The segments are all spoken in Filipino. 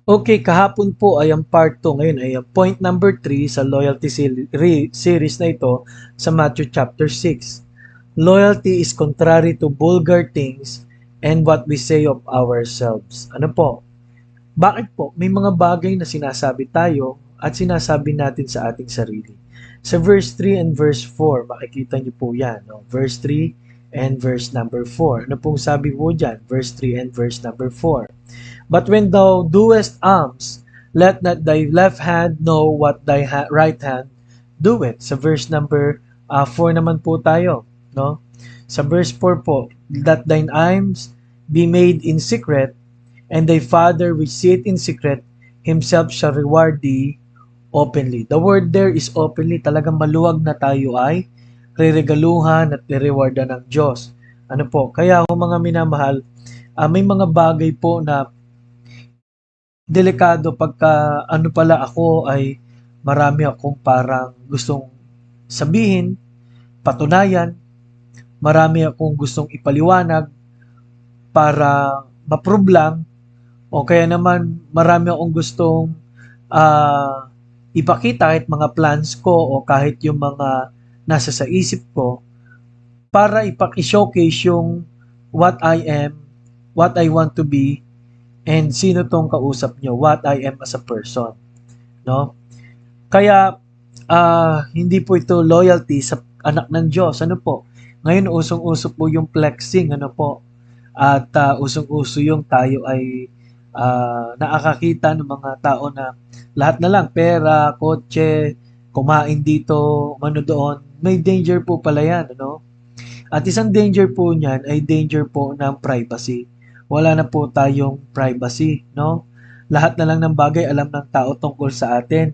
Okay, kahapon po ay ang part 2. Ngayon ay ang point number 3 sa loyalty series na ito sa Matthew chapter 6. Loyalty is contrary to vulgar things and what we say of ourselves. Ano po? Bakit po? May mga bagay na sinasabi tayo at sinasabi natin sa ating sarili. Sa verse 3 and verse 4, makikita niyo po yan. No? Verse 3 and verse number 4. Ano pong sabi po dyan? Verse 3 and verse number 4. But when thou doest alms, let not thy left hand know what thy right hand doeth. Sa verse number 4 naman po tayo. No? Sa verse 4 po, that thine alms be made in secret, and thy Father which sitteth in secret, himself shall reward thee openly. The word there is openly. Talagang maluwag na tayo ay reregaluhan at rewardan ng Diyos. Ano po? Kaya mga minamahal, may mga bagay po na delikado pagka ano pala ako ay marami akong parang gustong sabihin, patunayan, marami akong gustong ipaliwanag para ma-prove lang, o kaya naman marami akong gustong ipakita kahit mga plans ko o kahit yung mga nasa sa isip ko para showcase yung what I am, what I want to be, and sino tong kausap nyo, what I am as a person. No? Kaya, hindi po ito loyalty sa anak ng Diyos. Ano po? Ngayon, usong-uso po yung flexing. Ano po? At usong-uso yung tayo ay nakakakita ng mga tao na lahat na lang, pera, kotse, kumain dito, mano doon. May danger po pala yan. Ano? At isang danger po niyan ay danger po ng privacy. Wala na po tayong privacy, no? Lahat na lang ng bagay alam ng tao tungkol sa atin.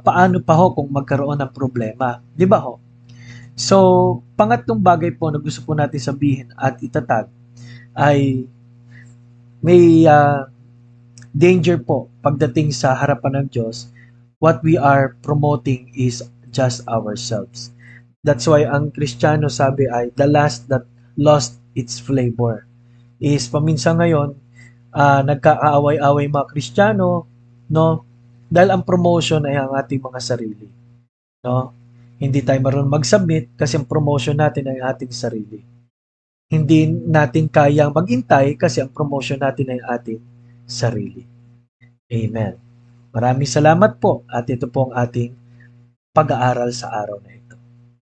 Paano pa ho kung magkaroon ng problema? Di ba ho? So, pangatlong bagay po na gusto po natin sabihin at itatag ay may danger po pagdating sa harapan ng Diyos. What we are promoting is just ourselves. That's why ang Kristiyano sabi ay the last that lost its flavor. Is paminsan ngayon, nagkakaaway-away mga Kristiyano, no? Dahil ang promotion ay ang ating mga sarili, no? Hindi tayo marunong mag-submit kasi ang promotion natin ay ang ating sarili. Hindi natin kayang maghintay kasi ang promotion natin ay ating sarili. Amen. Maraming salamat po at ito po ang ating pag-aaral sa araw na ito.